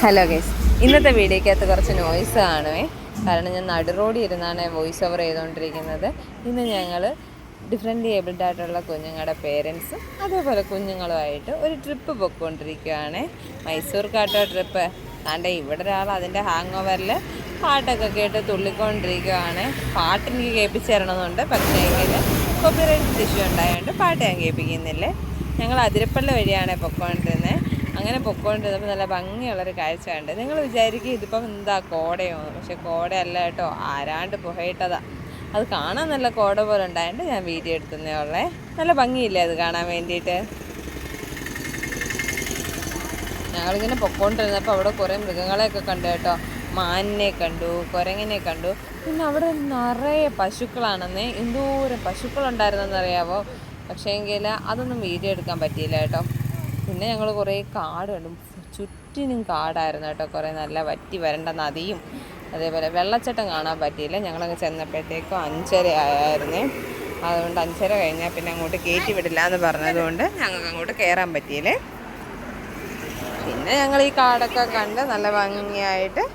Hello guys, ഇന്നത്തെ വീഡിയോക്കകത്ത് കുറച്ച് noise കാണുമേ. കാരണം ഞാൻ നടുറോഡിൽ ഇരുന്നാണ് വോയിസ് ഓവർ ചെയ്തുകൊണ്ടിരിക്കുന്നത്. ഇന്ന് ഞങ്ങൾ ഡിഫറെൻ്റ് ഏബിൾഡ് ആയിട്ടുള്ള കുഞ്ഞുങ്ങളുടെ പേരൻസും അതേപോലെ കുഞ്ഞുങ്ങളുമായിട്ട് ഒരു ട്രിപ്പ് പൊയ്ക്കൊണ്ടിരിക്കുകയാണ്. മൈസൂർക്കാട്ടോ ട്രിപ്പ്. താണ്ടെ ഇവിടെ ഒരാൾ അതിൻ്റെ ഹാങ് ഓവറിൽ പാട്ടൊക്കെ കേട്ട് തുള്ളിക്കൊണ്ടിരിക്കുകയാണ്. പാട്ട് എനിക്ക് കേൾപ്പിച്ച് തരണമെന്നുണ്ട്, പക്ഷേ എങ്കിൽ കോപ്പിറൈറ്റ് ഇഷ്യൂ ഉണ്ടായതുകൊണ്ട് പാട്ട് ഞാൻ കേൾപ്പിക്കുന്നില്ലേ. ഞങ്ങൾ അതിരപ്പള്ളി വഴിയാണ് പൊയ്ക്കൊണ്ടിരുന്നത്. അങ്ങനെ പൊയ്ക്കൊണ്ടിരുന്നപ്പോൾ നല്ല ഭംഗിയുള്ളൊരു കാഴ്ച കണ്ട്. നിങ്ങൾ വിചാരിക്കും ഇതിപ്പം എന്താ കോടയോ, പക്ഷെ കോടയല്ല കേട്ടോ, ആരാണ്ട് പുകയിട്ടതാ. അത് കാണാൻ നല്ല കോട പോലെ ഉണ്ടായതുകൊണ്ട് ഞാൻ വീഡിയോ എടുക്കുന്നേ ഉള്ളേ. നല്ല ഭംഗിയില്ലേ അത് കാണാൻ വേണ്ടിയിട്ട്. ഞങ്ങളിങ്ങനെ പൊയ്ക്കൊണ്ടിരുന്നപ്പോൾ അവിടെ കുറേ മൃഗങ്ങളെയൊക്കെ കണ്ടു കേട്ടോ. മാനിനെ കണ്ടു, കുരങ്ങിനെ കണ്ടു. പിന്നെ അവിടെ നിറയെ പശുക്കളാണെന്നേ. എന്തോരം പശുക്കളുണ്ടായിരുന്നെന്നറിയാവോ. പക്ഷേ എങ്കിൽ അതൊന്നും വീഡിയോ എടുക്കാൻ പറ്റിയില്ല കേട്ടോ. പിന്നെ ഞങ്ങൾ കുറേ കാട് കണ്ടു. ചുറ്റിനും കാടായിരുന്നു കേട്ടോ. കുറേ നല്ല വറ്റി വരണ്ട നദിയും അതേപോലെ വെള്ളച്ചാട്ടം കാണാൻ പറ്റിയില്ല. ഞങ്ങളങ്ങ് ചെന്നപ്പോഴത്തേക്കും 5:30 ആയായിരുന്നേ. അതുകൊണ്ട് 5:30 കഴിഞ്ഞാൽ പിന്നെ അങ്ങോട്ട് കയറ്റി വിടില്ല എന്ന് പറഞ്ഞതുകൊണ്ട് ഞങ്ങൾക്ക് അങ്ങോട്ട് കയറാൻ പറ്റിയില്ലേ. പിന്നെ ഞങ്ങൾ ഈ കാടൊക്കെ കണ്ട് നല്ല ഭംഗിയായിട്ട്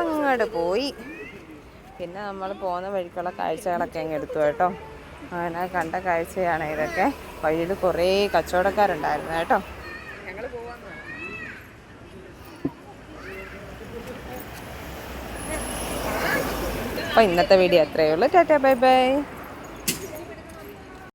അങ്ങോട്ട് പോയി. പിന്നെ നമ്മൾ പോകുന്ന വഴിക്കുള്ള കാഴ്ചകളൊക്കെ അങ്ങ് എടുത്തു കേട്ടോ. അങ്ങനെ കണ്ട കാഴ്ചയാണ് ഇതൊക്കെ. വഴിയിൽ കുറേ കച്ചവടക്കാരുണ്ടായിരുന്നു കേട്ടോ. അപ്പോൾ ഇന്നത്തെ വീഡിയോ അത്രയേ ഉള്ളൂ. Tata, bye bye.